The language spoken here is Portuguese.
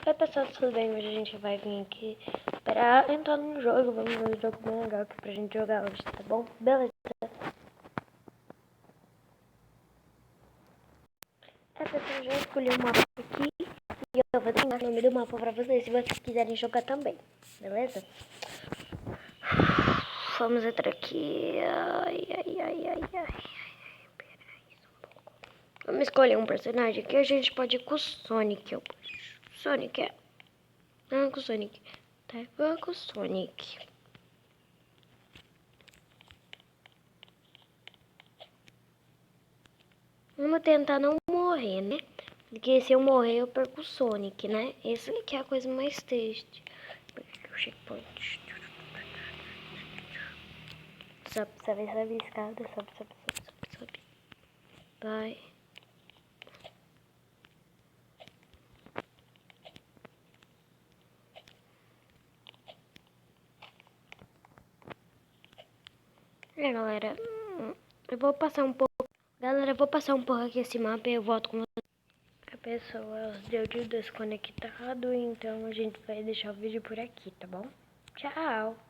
Oi pessoal, tudo bem? Hoje a gente vai vir aqui para entrar num jogo. Vamos ver um jogo bem legal aqui pra gente jogar hoje, tá bom? Beleza. Pessoal, já escolhi o mapa aqui e eu vou dar o nome do mapa pra vocês se vocês quiserem jogar também, beleza? Vamos entrar aqui. Vamos escolher um personagem aqui. A gente pode ir com o Sonic. Sonic é. Não, com o Sonic. Tá, vou com o Sonic. Vamos tentar não morrer, né? Porque se eu morrer, eu perco o Sonic, né? Esse que é a coisa mais triste. O checkpoint. Sobe, escada. Sobe. Vai. Galera, eu vou passar um pouco. Galera, eu vou passar um pouco aqui esse mapa e eu volto com vocês. A pessoa deu de desconectado, então a gente vai deixar o vídeo por aqui, tá bom? Tchau!